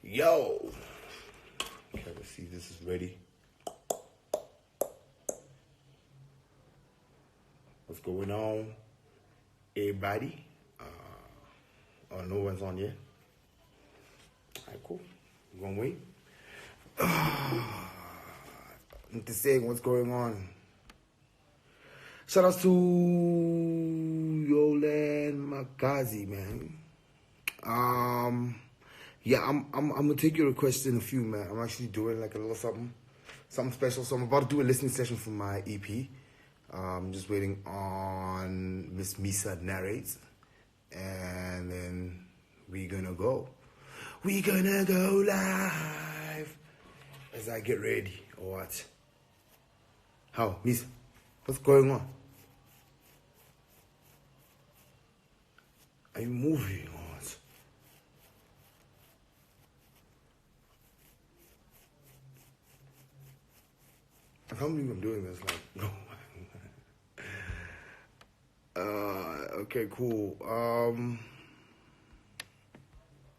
Yo. Okay, let's see. This is ready. What's going on, everybody? Oh, no one's on yet. All right, cool. We're gonna wait. To say what's going on. Shout out to Yolan Makazi, man. Yeah, I'm gonna take your request in a few, man. I'm actually doing like a little something special. So I'm about to do a listening session for my EP. I'm just waiting on Miss Misa Narrates, and then we're gonna go. We're gonna go live as I get ready. Or what? How, Misa? What's going on? Are you moving or what? I can't believe I'm doing this. Like, no. Okay, cool. Oh,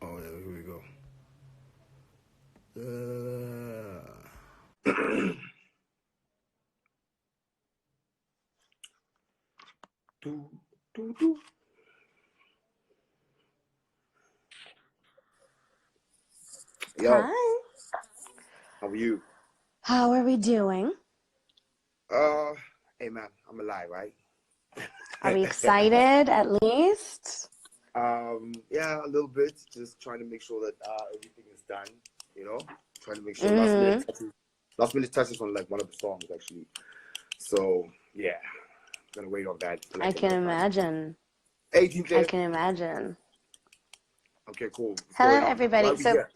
yeah, here we go. Do, do, do. Yo, Hi. how are you? How are we doing? Hey man, I'm alive, right? Are we excited at least? Yeah, a little bit. Just trying to make sure that everything is done. You know, trying to make sure last minute touches on like one of the songs actually. So yeah, gonna wait on that. I can imagine. 18th. I can imagine. Okay, cool. Hello, everybody. So here?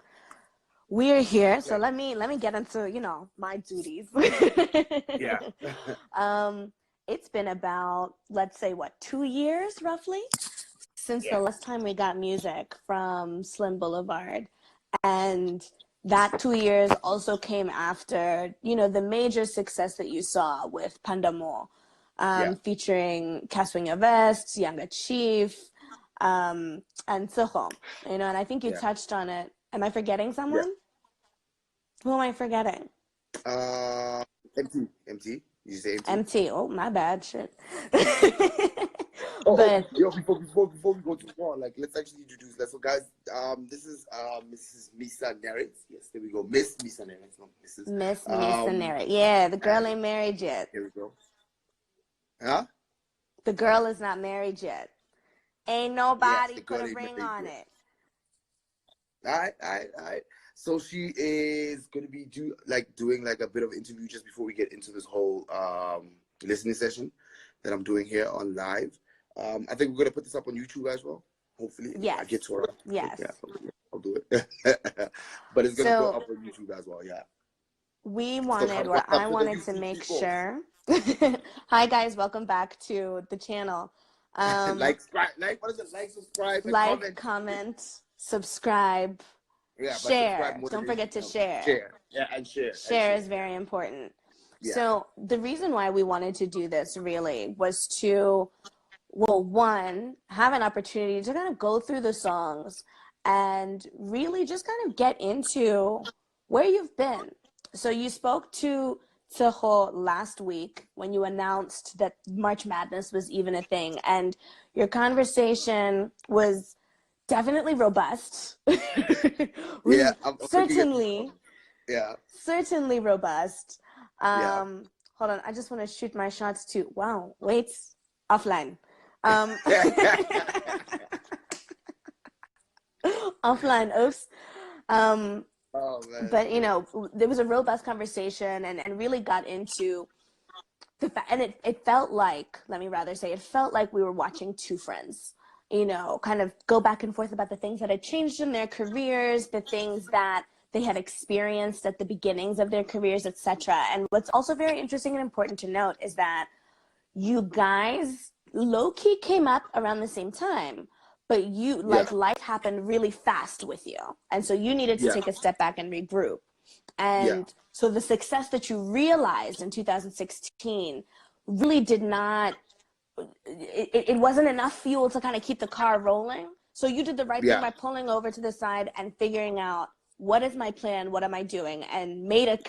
we're here. So let me get into my duties. Yeah. It's been about, let's say, 2 years roughly since the last time we got music from Slim Boulevard, and that 2 years also came after the major success that you saw with Pandamo, featuring Caswing Vests, Younger Chief, and Soho, and I think you touched on it. Am I forgetting someone? Yeah. Who am I forgetting? MT. You say MT? MT. Oh, my bad. Shit. Before we go too far, like let's actually introduce that. So guys, this is Mrs. Misa Narrates. Yes, there we go. Miss Misa Narrates, not Mrs. Miss Misa Narrates. Yeah, the girl ain't married yet. Here we go. Huh? The girl is not married yet. Ain't nobody put a ring on it. All right. So she is going to be doing like a bit of interview just before we get into this whole listening session that I'm doing here on live. I think we're going to put this up on YouTube as well. Hopefully, yes. I get to her. Yes, yeah, I'll do it. But it's going to go up on YouTube as well. Yeah. I wanted to make sure. Hi guys, welcome back to the channel. What is it? Subscribe, comment, subscribe. Yeah, share. Don't forget to share. Share. Yeah, and share. Share is very important. Yeah. So the reason why we wanted to do this really was to, one, have an opportunity to kind of go through the songs and really just kind of get into where you've been. So you spoke to Tseho last week when you announced that March Madness was even a thing, and your conversation was definitely robust. Certainly robust. Hold on, I just want to shoot my shots too. Wow, wait, offline. Offline, oops. But there was a robust conversation and really got into the fact, and it felt like, it felt like we were watching two friends, kind of go back and forth about the things that had changed in their careers, the things that they had experienced at the beginnings of their careers, etc. And what's also very interesting and important to note is that you guys low-key came up around the same time, but life happened really fast with you. And so you needed to take a step back and regroup. And so the success that you realized in 2016 really did not, it wasn't enough fuel to kind of keep the car rolling. So you did the right thing by pulling over to the side and figuring out what is my plan? What am I doing? And made a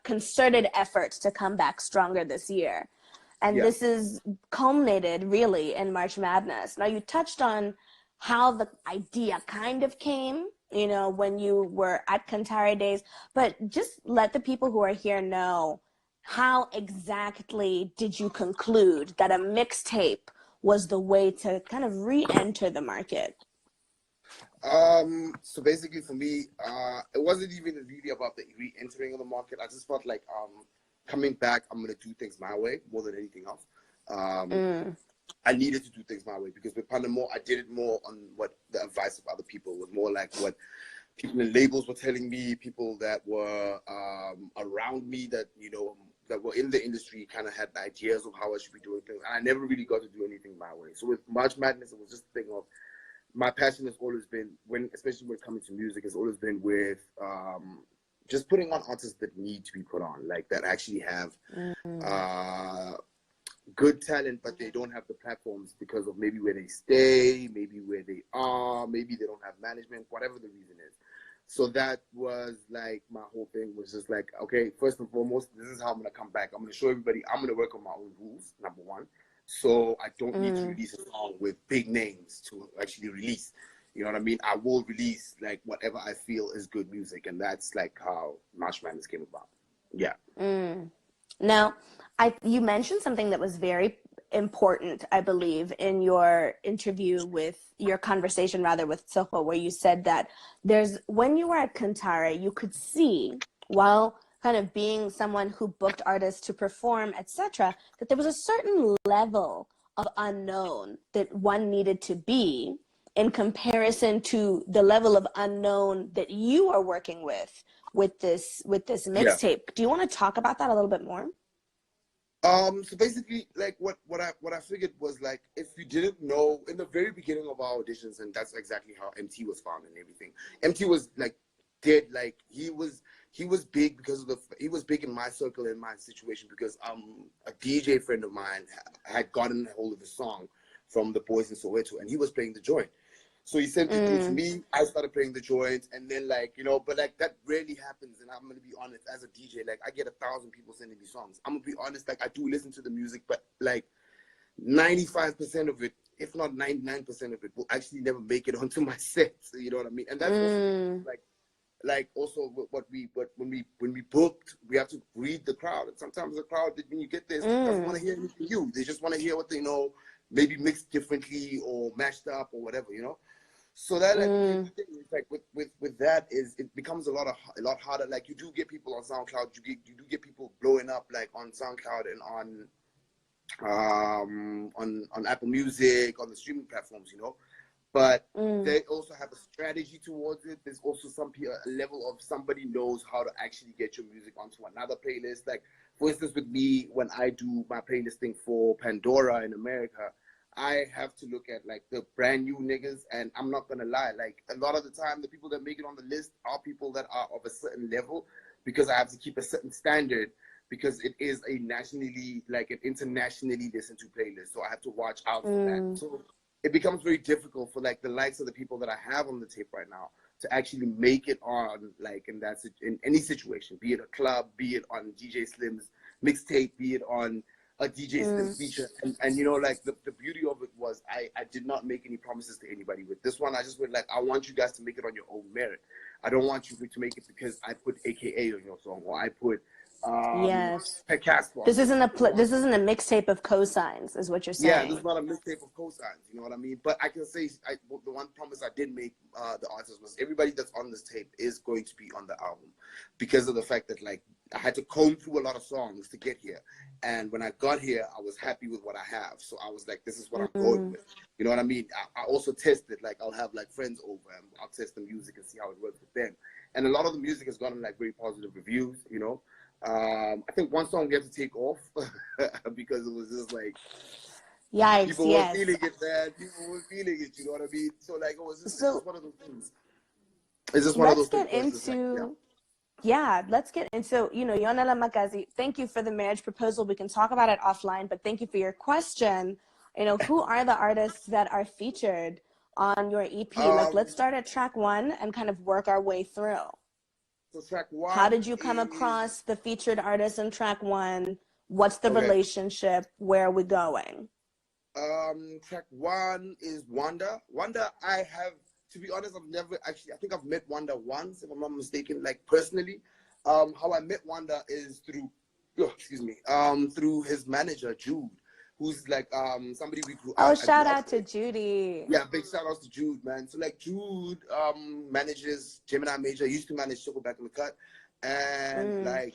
concerted effort to come back stronger this year. And this is culminated really in March Madness. Now, you touched on how the idea kind of came, you know, when you were at Cantare Days, but just let the people who are here know, how exactly did you conclude that a mixtape was the way to kind of re-enter the market? So basically for me, it wasn't even really about the re-entering of the market. I just felt like coming back, I'm gonna do things my way more than anything else. I needed to do things my way, because with Pandemore, I did it more on what the advice of other people was, more like what people in labels were telling me, people that were around me that, you know, that were in the industry kind of had ideas of how I should be doing things. And I never really got to do anything my way. So with March Madness, it was just a thing of, my passion has always been, especially when it comes to music, has always been with just putting on artists that need to be put on, like that actually have good talent, but they don't have the platforms because of maybe where they stay, maybe where they are, maybe they don't have management, whatever the reason is. So that was like my whole thing, was just like, okay, first and foremost, this is how I'm going to come back. I'm going to show everybody I'm going to work on my own rules, number one. So I don't need to release a song with big names to actually release. You know what I mean? I will release like whatever I feel is good music. And that's like how March Madness came about. Yeah. Now, you mentioned something that was very important, I believe, in your interview with your conversation, rather, with Soho, where you said that when you were at Cantare, you could see, while kind of being someone who booked artists to perform, etc., that there was a certain level of unknown that one needed to be in comparison to the level of unknown that you are working with this mixtape. Do you want to talk about that a little bit more? So basically, like what I figured was, like, if you didn't know in the very beginning of our auditions, and that's exactly how MT was found and everything. MT was like dead, like he was big because of he was big in my circle, in my situation, because a DJ friend of mine had gotten a hold of the song from the boys in Soweto, and he was playing the joint. So he sent it through to me. I started playing the joint, and then, like, you know, but like that rarely happens. And I'm gonna be honest, as a DJ, like I get 1,000 people sending me songs. I'm gonna be honest, like I do listen to the music, but like 95% of it, if not 99% of it, will actually never make it onto my set. You know what I mean? And that's also like also when we booked, we have to read the crowd. And sometimes the crowd, when you get there, doesn't want to hear anything new. They just want to hear what they know, maybe mixed differently or mashed up or whatever, you know. So that, like, with that is, it becomes a lot harder. Like, you do get people on SoundCloud, you do get people blowing up, like on SoundCloud and on Apple Music, on the streaming platforms, you know. But they also have a strategy towards it. There's also a level of somebody knows how to actually get your music onto another playlist. Like, for instance, with me, when I do my playlisting for Pandora in America, I have to look at like the brand new niggas, and I'm not gonna lie, like a lot of the time the people that make it on the list are people that are of a certain level, because I have to keep a certain standard, because it is a nationally, like an internationally listened to playlist. So I have to watch out for that. So it becomes very difficult for like the likes of the people that I have on the tape right now to actually make it on, like, in any situation, be it a club, be it on DJ Slim's mixtape, be it on a DJ Slim feature. And you know, like the beauty of it was I did not make any promises to anybody. With this one, I just went like, I want you guys to make it on your own merit. I don't want you to make it because I put AKA on your song, or I put yes. Casper. This isn't a mixtape of cosigns, is what you're saying. Yeah, this is not a mixtape of cosigns. You know what I mean? But I can say the one promise I did make the artist was, everybody that's on this tape is going to be on the album, because of the fact that, like, I had to comb through a lot of songs to get here. And when I got here, I was happy with what I have. So I was like, this is what I'm going with. You know what I mean? I also tested, like, I'll have like friends over and I'll test the music and see how it works with them. And a lot of the music has gotten like very positive reviews, you know. I think one song we had to take off because it was just like, yikes, people were feeling it, man. People were feeling it, you know what I mean? So like, it was just, it's just one of those things. It's just one of those things. Let's get into, you know, Yonela Magazi, thank you for the marriage proposal. We can talk about it offline, but thank you for your question. You know, who are the artists that are featured on your EP? Like, let's start at track 1 and kind of work our way through. So track 1. How did you come across the featured artist in track 1? What's the relationship? Where are we going? Track 1 is Wanda. Wanda, I have, to be honest, I've never actually, I think I've met Wanda once, if I'm not mistaken, like personally. How I met Wanda is through, through his manager, Jude, who's like somebody we grew up. Oh, shout out to Judy. Yeah, big shout out to Jude, man. So like Jude manages Gemini Major, used to manage Circle Back in the Cut. And like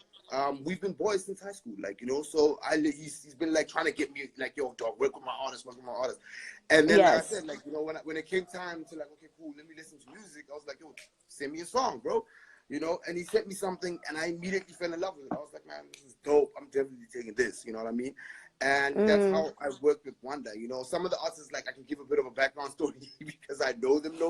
we've been boys since high school, like, you know, so he's been like trying to get me like, yo, dog, work with my artist. And then like I said, like, you know, when it came time to like, okay, cool, let me listen to music, I was like, yo, send me a song, bro. You know, and he sent me something and I immediately fell in love with it. I was like, man, this is dope. I'm definitely taking this, you know what I mean? And that's how I worked with Wanda. You know, some of the artists, like, I can give a bit of a background story because I know them. You know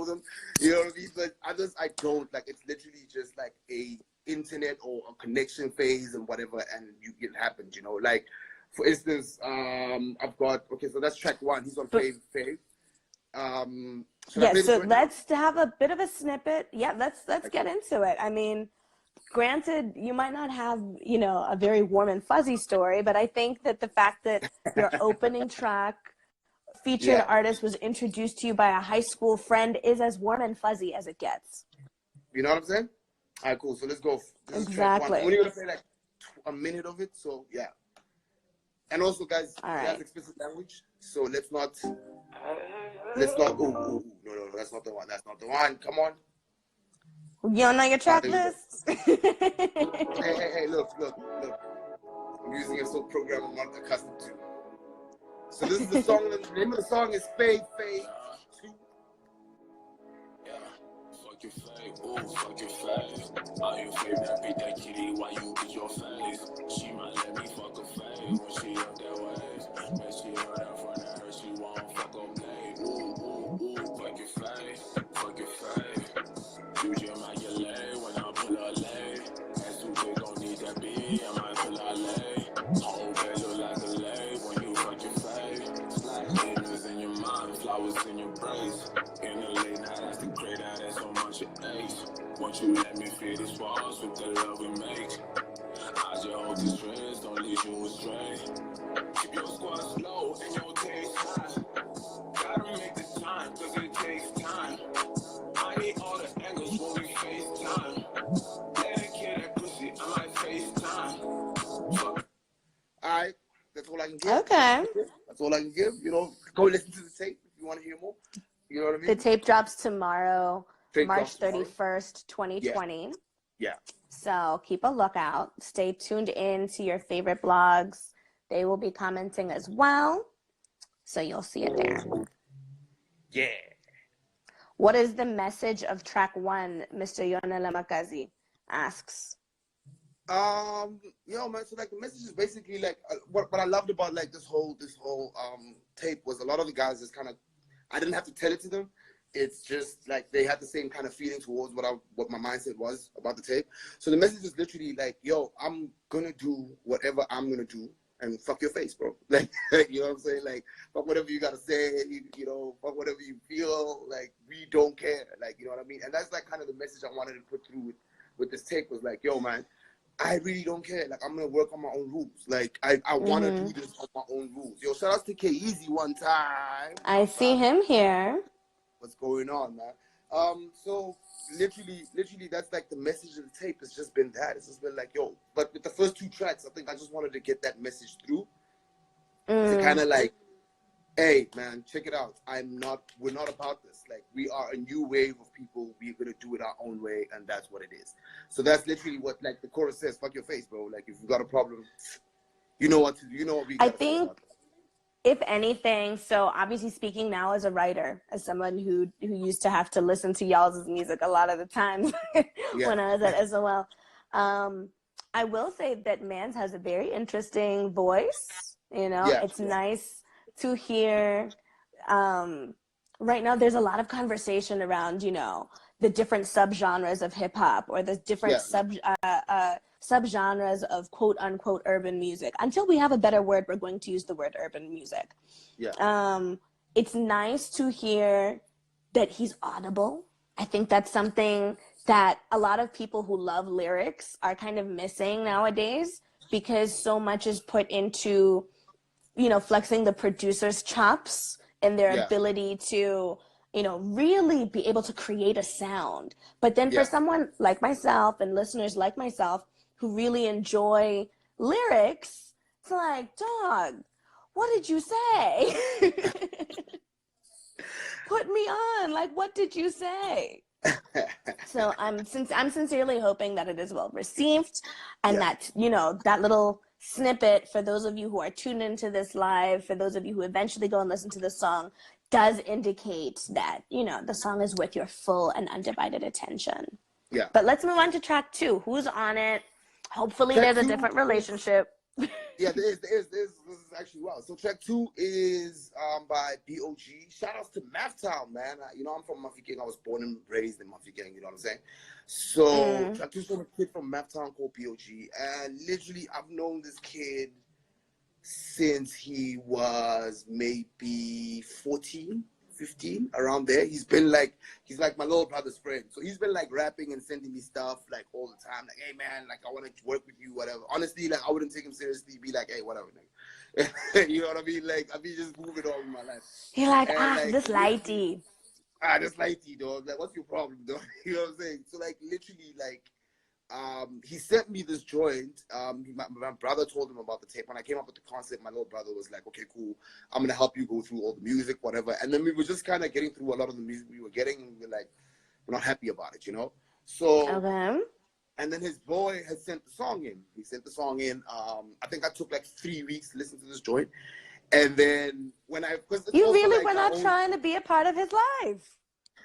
what I mean? But others, I don't. Like, it's literally just like a internet or a connection phase and whatever, and it happens, you know? Like, for instance, I've got, okay, so that's track 1. He's on Fave. So let's have a bit of a snippet. Yeah, let's get into it. I mean, granted, you might not have, you know, a very warm and fuzzy story, but I think that the fact that your opening track featured artist was introduced to you by a high school friend is as warm and fuzzy as it gets. You know what I'm saying? All right, cool. So let's go. Exactly. We're going to play like a minute of it. So, yeah. And also, guys, it has explicit language. So let's not, no, that's not the one. That's not the one. Come on. You don't know your track list? Hey, look. I'm using a soul program I'm not accustomed to. So this is the song, the name of the song is Fade 2. Fuck your face, ooh, fuck your face. All your favorite beat that kitty, why you beat your face? She might let me fuck her face when she up that way. Bet she heard that front of her, she won't fuck her play. Ooh, fuck your face, fuck your face. You just might get laid when I pull her lay. That's who they gon' need that beat, I might pull her lay. Whole bed look like a lay when you fuck your face. Demons in your mind, flowers in your brace. In the late night, that's the great eye, that's so much your ace. Won't you let me feel these walls with the love we make? I just hold these strings, don't lead you astray. Keep your squad slow and your taste high. Gotta make the time, cause it takes time. I need all the angles when we FaceTime. Let it kill that pussy, I might FaceTime. Alright, that's all I can give. Okay. That's all I can give. You know, go listen to the tape if you want to hear more. You know what I mean? The tape drops tomorrow, March 31st, 2020. Yeah. So keep a lookout. Stay tuned in to your favorite blogs. They will be commenting as well. So you'll see it there. Yeah. What is the message of track 1, Mr. Yonela Makazi asks? Man, so like the message is basically like what I loved about like this whole tape was a lot of the guys just kind of, I didn't have to tell it to them. It's just like they had the same kind of feeling towards what my mindset was about the tape. So the message is literally like, yo, I'm gonna do whatever I'm gonna do and fuck your face, bro. Like, you know what I'm saying? Like, fuck whatever you gotta say, you know, fuck whatever you feel. Like, we don't care. Like, you know what I mean? And that's like kind of the message I wanted to put through with this tape was like, yo, man, I really don't care. Like, I'm gonna work on my own rules. Like, I want to do this on my own rules. Yo, shout out to K Easy one time. I see him here. What's going on, man? So literally, that's like the message of the tape. It's just been that. It's just been like, yo. But with the first 2 tracks, I think I just wanted to get that message through. To kind of like, hey, man, check it out. We're not about this. Like, we are a new wave of people. We're gonna do it our own way, and that's what it is. So that's literally what like the chorus says. Fuck your face, bro. Like, if you got a problem, you know what to do. You know what we gotta say about that. If anything, so obviously speaking now as a writer, as someone who used to have to listen to y'all's music a lot of the times when I was at SOL, I will say that Mans has a very interesting voice. You know, it's nice to hear. Right now, there's a lot of conversation around, you know, the different subgenres of hip hop or the different subgenres of quote unquote urban music. Until we have a better word, we're going to use the word urban music. It's nice to hear that he's audible. I think that's something that a lot of people who love lyrics are kind of missing nowadays, because so much is put into, you know, flexing the producer's chops and their Yeah. ability to, you know, really be able to create a sound. But then for Yeah. someone like myself and listeners like myself who really enjoy lyrics, it's like, dog, what did you say? Put me on. Like, what did you say? So I'm sincerely hoping that it is well received, and Yeah. that, you know, that little snippet for those of you who are tuned into this live, for those of you who eventually go and listen to the song, does indicate that, you know, the song is worth your full and undivided attention. Yeah. But let's move on to track 2. Who's on it? Hopefully Track there's a 2 different relationship. Yeah, there is. This is actually wow. So track 2 is by BOG. Shout outs to Mathtown, man. I'm from Mafeking. I was born and raised in Mafeking, you know what I'm saying? So track 2 is from a kid from Mathtown called BOG. And literally, I've known this kid since he was maybe 14, 15, around there. He's like my little brother's friend. So he's been like rapping and sending me stuff like all the time. Like, hey man, like I want to work with you, whatever. Honestly, like I wouldn't take him seriously. Be like, hey, whatever, nigga. You know what I mean? Like I be just moving on with my life. You're like, And, this lighty. This lighty, dog. Like, what's your problem, dog? You know what I'm saying? So like literally, like he sent me this joint. My brother told him about the tape. When I came up with the concept, my little brother was like, okay, cool. I'm going to help you go through all the music, whatever. And then we were just kind of getting through a lot of the music we were getting. And we were like, we're not happy about it, you know? So, Okay. and then his boy had sent the song in. He sent the song in. I think I took like 3 weeks to listen to this joint. And then when you really were not trying to be a part of his life.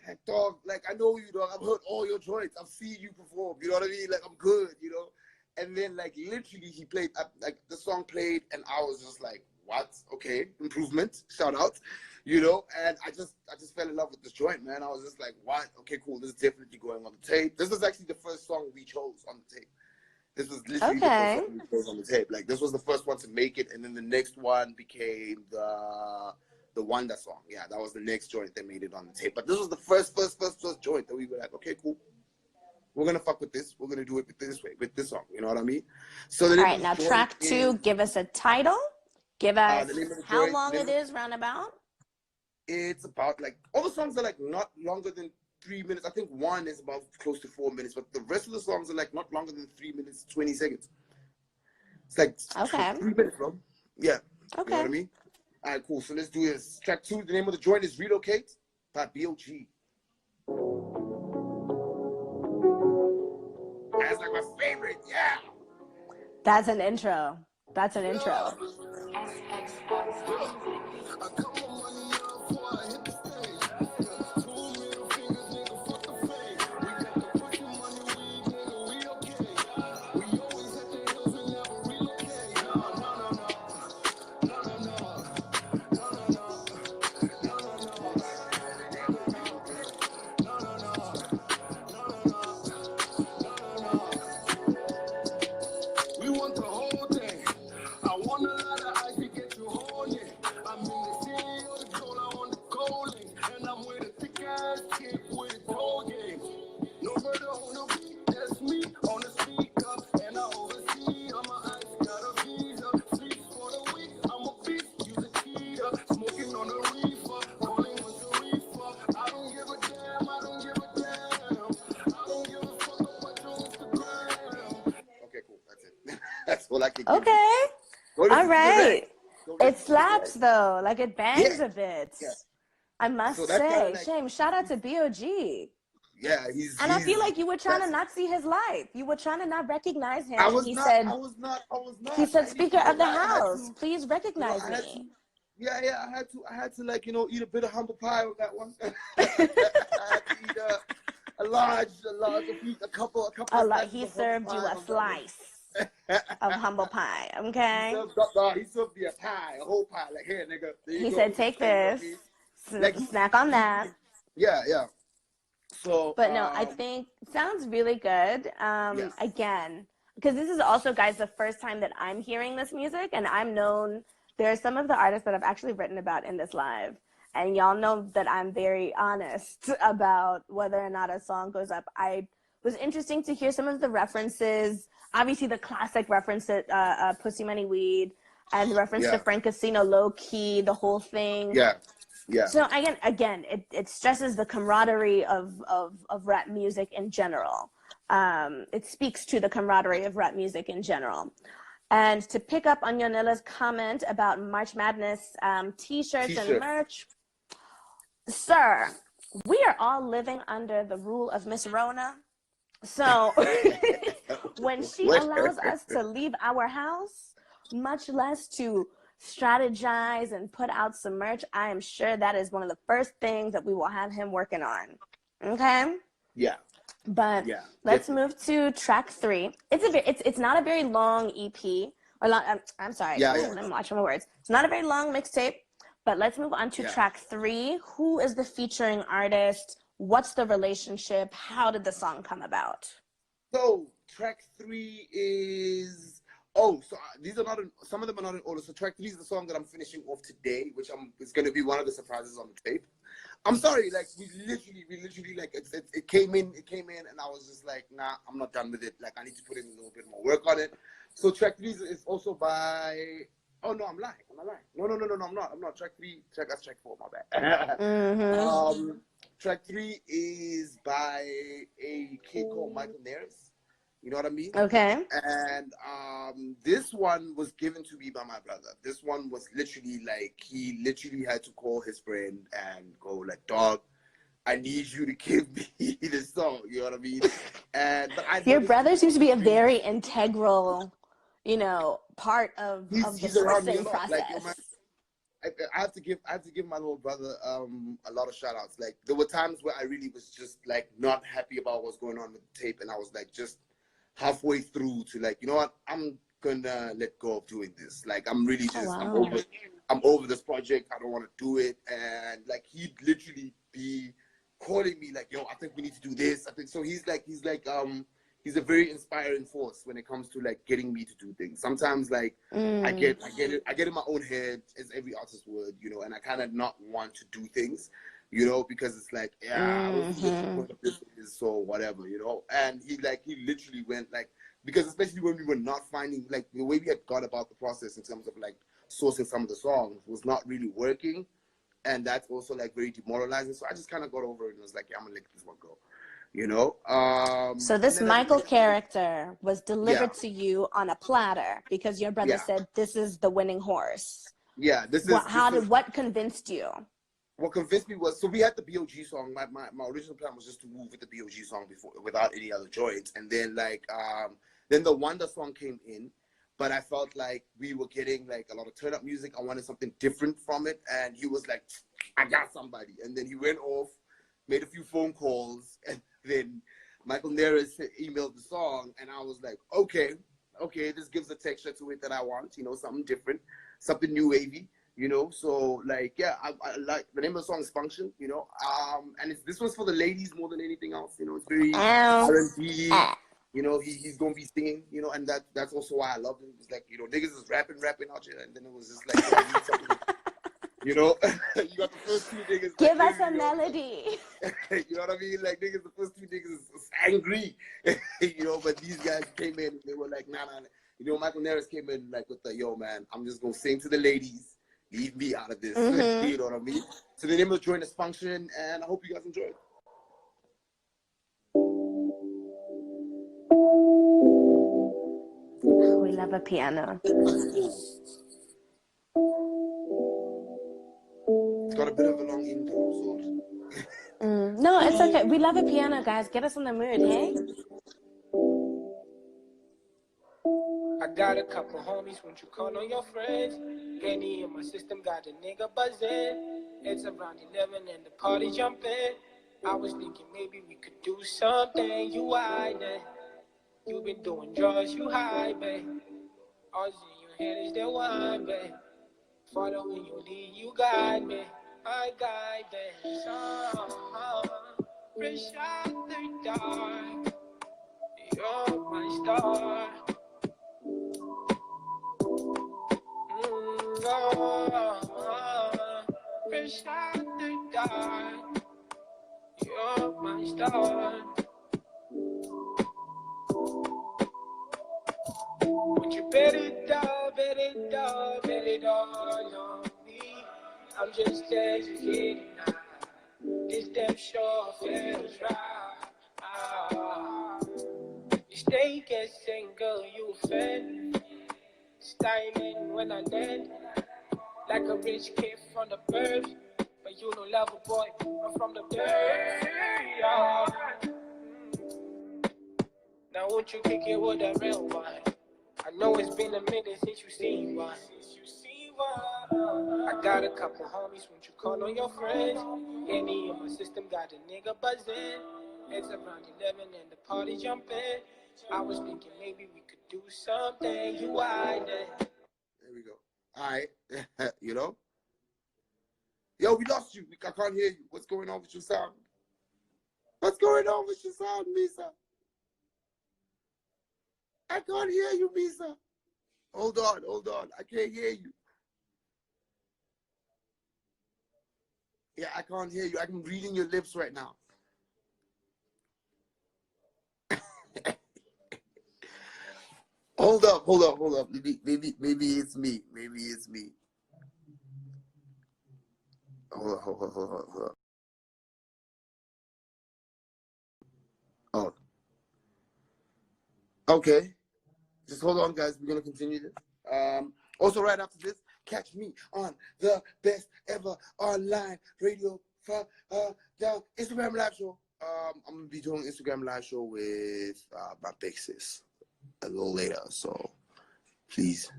Like, dog, like I know you, dog. I've heard all your joints. I've seen you perform. You know what I mean? Like I'm good, you know. And then like literally he played like the song played, and I was just like, what? Okay, improvement. Shout out, you know. And I just fell in love with this joint, man. I was just like, what? Okay, cool. This is definitely going on the tape. This was actually the first song we chose on the tape. This was literally the first song we chose on the tape. Like this was the first one to make it, and then the next one became the Wonder song. Yeah, that was the next joint that made it on the tape. But this was the first joint that we were like, okay, cool. We're gonna fuck with this. We're gonna do it this way, with this song. You know what I mean? So all right, now track 2, give us a title. Give us how long it is, roundabout. It's about like all the songs are like not longer than 3 minutes. I think one is about close to 4 minutes, but the rest of the songs are like not longer than 3 minutes 20 seconds. It's like 3 minutes, bro. Yeah. Okay. You know what I mean? All right, cool. So let's do this. Track 2, the name of the joint is Relocate by BOG. That's like my favorite, yeah. That's an intro. That's an intro. Okay. All right. It slaps though. Like it bangs a bit. Yeah. I must say. Like, Shame. Shout out to BOG. Yeah, And I feel like you were trying to not see his life. You were trying to not recognize him. I was not. He said, "Speaker of the house, please recognize me." Yeah, I had to like, eat a bit of humble pie with that one. I had to eat a couple. He served you a slice of humble pie, okay? He served me a pie, a whole pie. Like, here, nigga. He said, take this. Snack on that. Yeah. So, but no, I think it sounds really good. Yes. Again, because this is also, guys, the first time that I'm hearing this music, and I'm known. There are some of the artists that I've actually written about in this live, and y'all know that I'm very honest about whether or not a song goes up. I was interesting to hear some of the references. Obviously, the classic reference to Pussy Money Weed, and the reference to Frank Casino, Low Key, the whole thing. Yeah. So again, it stresses the camaraderie of rap music in general. It speaks to the camaraderie of rap music in general. And to pick up on Yonila's comment about March Madness t-shirts and merch, sir, we are all living under the rule of Miss Rona. So when she allows us to leave our house, much less to strategize and put out some merch, I am sure that is one of the first things that we will have him working on. Okay? Yeah. But let's move to track 3. It's not a very long EP. I'm sorry. I'm watching my words. It's not a very long mixtape. But let's move on to track 3. Who is the featuring artist? What's the relationship? How did the song come about? So track 3 is these are not some of them are not in order. So track 3 is the song that I'm finishing off today, which is going to be one of the surprises on the tape. I'm sorry, like we literally like it came in, and I was just like, nah, I'm not done with it. Like I need to put in a little bit more work on it. So track 3 is also by. Oh no, I'm lying. No, I'm not. That's track 4. My bad. Track 3 is by a kid called Michael Narrates. You know what I mean? Okay. And this one was given to me by my brother. This one was literally like, he literally had to call his friend and go like, dog, I need you to give me this song. You know what I mean? But your brother seems to be a very integral, part of the sourcing process. Like, I have to give my little brother a lot of shout outs. Like there were times where I really was just like not happy about what's going on with the tape, and I was like just halfway through to like, you know what, I'm gonna let go of doing this. Like I'm really just I'm over this project. I don't want to do it. And like he'd literally be calling me like, yo, I think we need to do this. I think so. He's a very inspiring force when it comes to like getting me to do things. Sometimes like I get in my own head, as every artist would, and I kind of not want to do things, because it's like, this is so whatever, and he literally went like, because especially when we were not finding, like the way we had gone about the process in terms of like sourcing some of the songs was not really working, and that's also like very demoralizing. So I just kind of got over it and was like, yeah, I'm gonna let this one go. So this Michael character was delivered to you on a platter because your brother said this is the winning horse. Yeah, what convinced you? What convinced me was, so we had the BOG song. My original plan was just to move with the BOG song without any other joints, and then then the Wonder song came in, but I felt like we were getting like a lot of turn up music. I wanted something different from it, and he was like, I got somebody, and then he went off, made a few phone calls, and then Michael Narrates emailed the song, and I was like, okay, this gives a texture to it that I want, something different, something new wavy, so like, yeah, I like, the name of the song is Function, and this was for the ladies more than anything else, it's very R&B, he's gonna be singing, and that's also why I loved him. It's like, niggas is rapping out here, and then it was just like, you got the first 2 niggas. Give us a melody. You know what I mean? Like, niggas, the first 2 niggas is angry, but these guys came in and they were like, nah. Michael Narrates came in like with the, yo, man, I'm just going to sing to the ladies. Leave me out of this. You know what I mean? So the name of the joint is Function, and I hope you guys enjoy it. We love a piano. It's got a bit of a long intro, so. No, it's okay. We love a piano, guys. Get us in the mood, hey? I got a couple homies, won't you call on your friends? Any in my system got a nigga buzzing. It's around 11 and the party jumping. I was thinking maybe we could do something. You hiding. You been doing drugs, you high, babe. All's in your head is that wine, babe. Following your lead, you guide me. I guide the sun. Fresh out the dark. You're my star. Fresh out start. But you bet it all on me. I'm just educated now. This damn sure feels right. You stay guessing, girl, you offend. Styling when I land, like a rich kid from the burbs. But you don't love a boy, I'm from the dirt. Yeah. Now won't you kick it with that real one? I know it's been a minute since you seen one. I got a couple homies, won't you call on your friends? Any in my system got a nigga buzzing. It's around 11 and the party jumping. I was thinking maybe we could do something. You I there. There we go. All right. You know? Yo, we lost you. I can't hear you. What's going on with your sound? What's going on with your sound, Misa? I can't hear you, Misa. Hold on. I can't hear you. Yeah, I can't hear you. I'm reading your lips right now. Hold up. Maybe it's me. Hold up. Oh. Okay. Just hold on, guys. We're gonna continue this. Also, right after this, catch me on the best ever online radio for the Instagram live show. I'm gonna be doing an Instagram live show with my big sis a little later. So please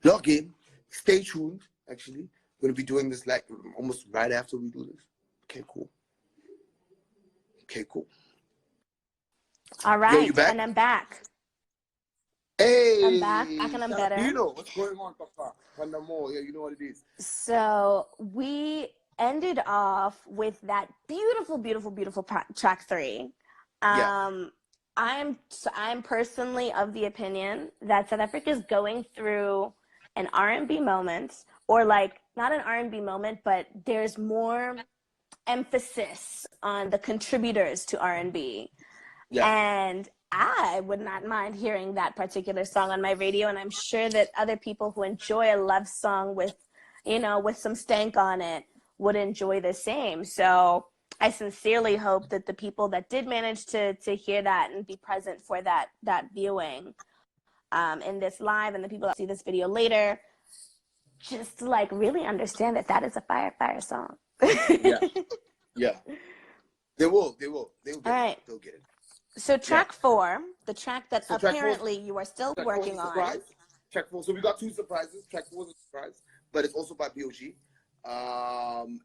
log in, stay tuned. Actually, we're gonna be doing this like almost right after we do this. Okay, cool. All right, Yo, you back? and I'm back. Hey, I'm back and I'm better. You know what's going on, Papa? More. Yeah, you know what it is. So we ended off with that beautiful track 3. Yeah. I'm personally of the opinion that South Africa is going through an R&B moment, or like not an R&B moment, but there's more emphasis on the contributors to R&B. Yeah. And I would not mind hearing that particular song on my radio, and I'm sure that other people who enjoy a love song with, with some stank on it would enjoy the same. So I sincerely hope that the people that did manage to hear that and be present for that viewing in this live, and the people that see this video later, just to like really understand that is a fire song. Yeah. They will get All right. it. They'll get it. So track 4, the track that apparently you are still working on. Track 4. So we got 2 surprises. Track 4 is a surprise, but it's also by BOG.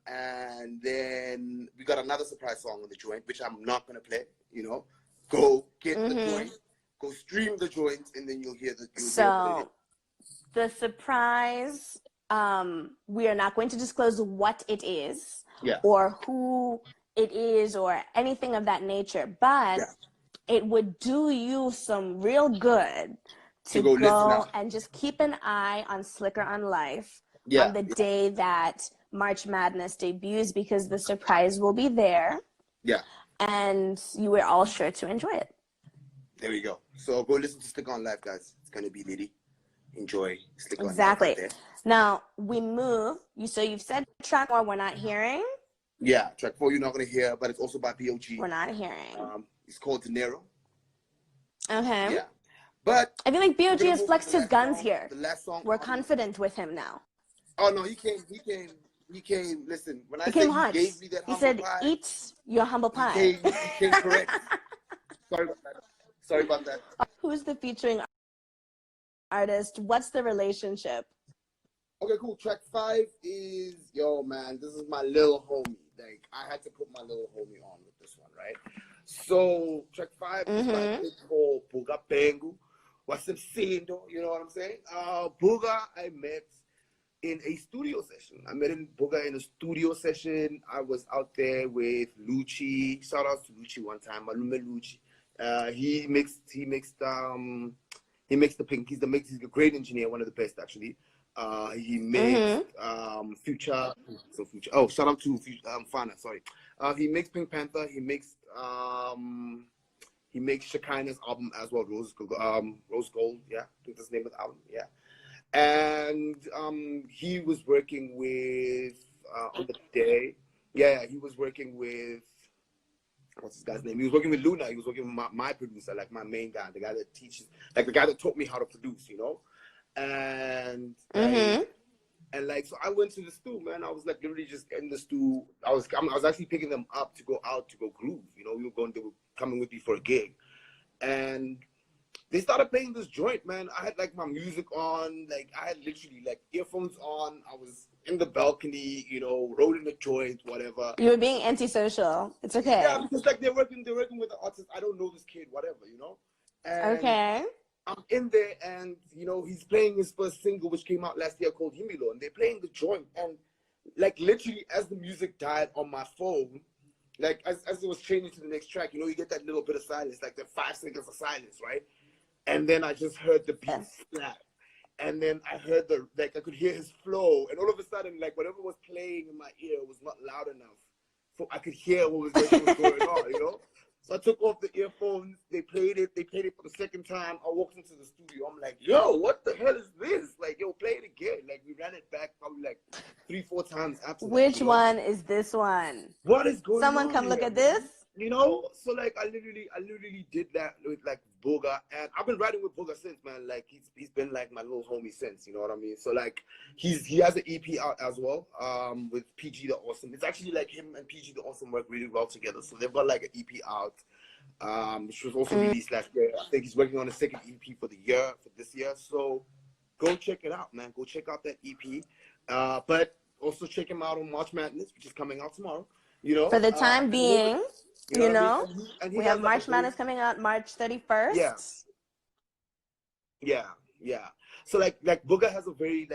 And then we got another surprise song on the joint, which I'm not gonna play. Go get the joint, go stream the joint, and then you'll hear the. The surprise. We are not going to disclose what it is, or who it is, or anything of that nature, but it would do you some real good to go and just keep an eye on Slicker on Life on the day that March Madness debuts, because the surprise will be there. Yeah. And you were all sure to enjoy it. There we go. So go listen to Slicker on Life, guys. It's going to be litty. Enjoy Slicker on Life. Exactly. Now, we move. So you've said track 4 we're not hearing. Yeah, track 4 you're not going to hear, but it's also by BOG. We're not hearing. It's called Dinero. Okay. Yeah. But I feel like BOG has flexed his guns here. The last song. We're confident with him now. Oh, no, he came, listen, when I he say came he gave me that humble said, pie. Eat your humble pie. He came correct. Sorry about that. Who's the featuring artist? What's the relationship? Okay, cool. Track 5 is, yo, man, this is my little homie. Like, I had to put my little homie on with this one, right? So, track 5 is by a kid called Buga Pengu. What's up, Sindo? You know what I'm saying? Buga, I met in a studio session. I met Buga in a studio session. I was out there with Lucci. Shout out to Lucci one time. Malume Lucci. He mixed the pink. He's a great engineer, one of the best actually. He mixed Future. Oh, shout out to Fana. Sorry. He mixed Pink Panther. He mixed He makes Shekinah's album as well, Rose Gold. Yeah, I think that's the name of the album. Yeah, and he was working with on the day. Yeah, he was working with what's this guy's name? He was working with Luna. He was working with my producer, like my main guy, the guy that teaches, like the guy that taught me how to produce, you know. And like, so I went to the stew, man. I was like literally just in the stew. I was actually picking them up to go out to go groove. You know, they were coming with me for a gig, and they started playing this joint, man. I had like my music on, like I had literally like earphones on. I was in the balcony, you know, rolling a joint, whatever. You were being antisocial. It's okay. Yeah, because like they're working with the artist. I don't know this kid, whatever, you know. And okay. I'm in there, and you know he's playing his first single, which came out last year, called Himilo, and they're playing the joint, and like literally as the music died on my phone, like as it was changing to the next track, you know, you get that little bit of silence, like the 5 seconds of silence, right? And then I just heard the beat slap, and then I heard I could hear his flow, and all of a sudden, like whatever was playing in my ear was not loud enough, so I could hear what was going on, you know. So I took off the earphones, they played it for the second time. I walked into the studio, I'm like, yo, what the hell is this? Like, yo, play it again. Like, we ran it back probably like 3-4 times after Which that, one is this one? What is going on? Someone come look at this? You know, so like I literally did that with like Boga, and I've been writing with Boga since, man. Like he's been like my little homie since, you know what I mean? So like he has an EP out as well, with PG the Awesome. It's actually like him and PG the Awesome work really well together. So they've got like an EP out, which was also released last year. I think he's working on a second EP for this year. So go check it out, man. Go check out that EP. But also check him out on March Madness, which is coming out tomorrow. You know, for the time being. You know, and we have March Madness coming out March 31st. Yeah. So like Booga has a very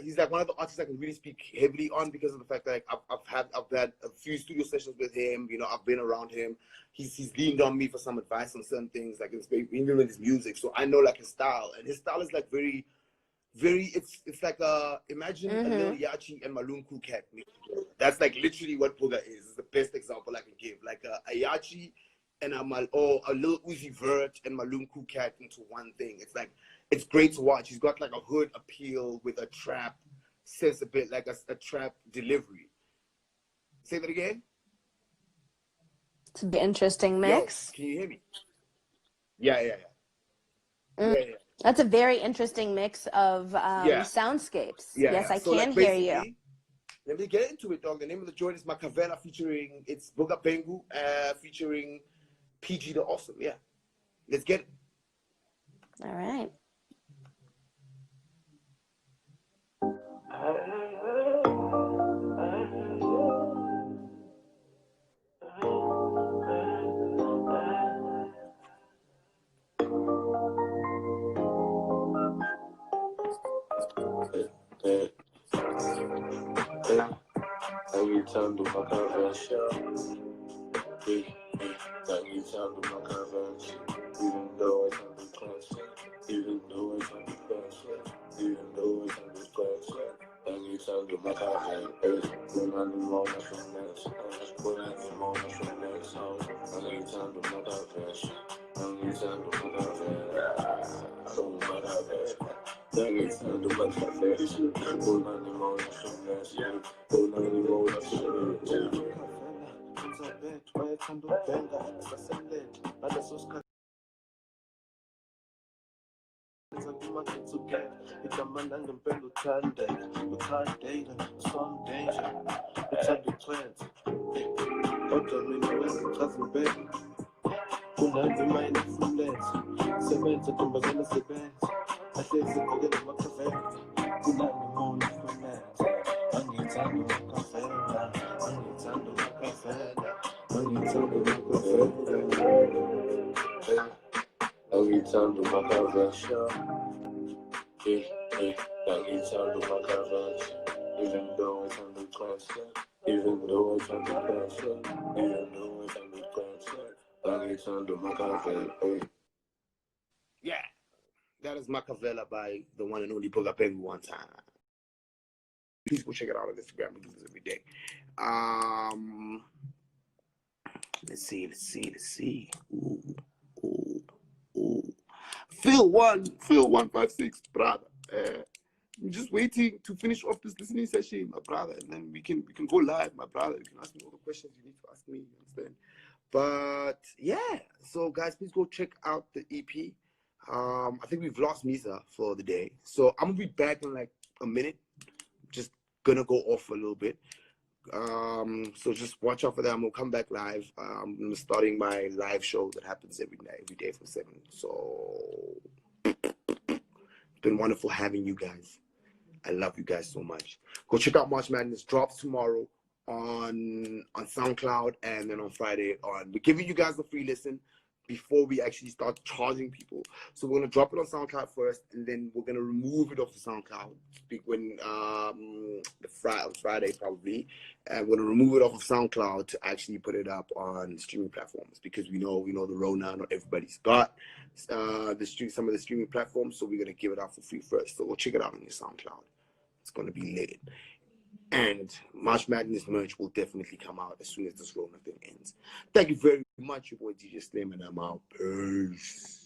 he's like one of the artists I can really speak heavily on because of the fact that like I've had a few studio sessions with him. You know, I've been around him. He's leaned on me for some advice on certain things, like even with his music. So I know like his style, and his style is like very. It's like imagine a little Yachi and Malum Cool Cat. That's like literally what Booga is. It's the best example I can give. Like a Yachi and a little Uzi Vert and Malum Cool Cat into one thing. It's like, it's great to watch. He's got like a hood appeal with a trap sense, a bit like a trap delivery. Say that again. It's an interesting mix. Yo, can you hear me? Yeah. That's a very interesting mix of soundscapes. Yes, I so, can hear you. Let me get into it, dog. The name of the joint is Macavela it's Boga Pengu featuring PG the Awesome. Yeah. Let's get it. All right. Anytime do my convention. Anytime do my convention. Even though I can be closer. Even though I can be closer. Even though I can be closer. Anytime do my convention. When I need more from next. When I need more from next. Anytime do my convention. Anytime do my convention. Do my convention. Anytime do my convention. When I need more from next. When I need more from next. Anytime do my convention. Anytime do my convention. Even though I can be closer. Even though I can be closer. Even though I can be closer. Anytime do my convention. Yeah. That is Macavela by the one and only Boga Pengu one time. Please go check it out on Instagram. We do this every day. Let's see. Ooh, ooh, ooh. Phil 156, brother. I'm just waiting to finish off this listening session, my brother, and then we can go live, my brother. You can ask me all the questions you need to ask me, you understand? But yeah, so guys, please go check out the EP. I think we've lost Misa for the day, so I'm gonna be back in like a minute. Just gonna go off a little bit. So just watch out for that. I'm gonna come back live. I'm starting my live show that happens every day from 7. So it's been wonderful having you guys. I love you guys so much. Go check out March Madness. Drops tomorrow on SoundCloud, and then on Friday we're giving you guys a free listen before we actually start charging people. So we're gonna drop it on SoundCloud first, and then we're gonna remove it off the SoundCloud when on Friday probably, and we're gonna remove it off of SoundCloud to actually put it up on streaming platforms, because we know the Rona, not everybody's got some of the streaming platforms, so we're gonna give it out for free first. So go check it out on your SoundCloud. It's gonna be lit. And March Madness merch will definitely come out as soon as this Rona thing ends. Thank you very much, your boy DJ Slim, and I'm out. Peace.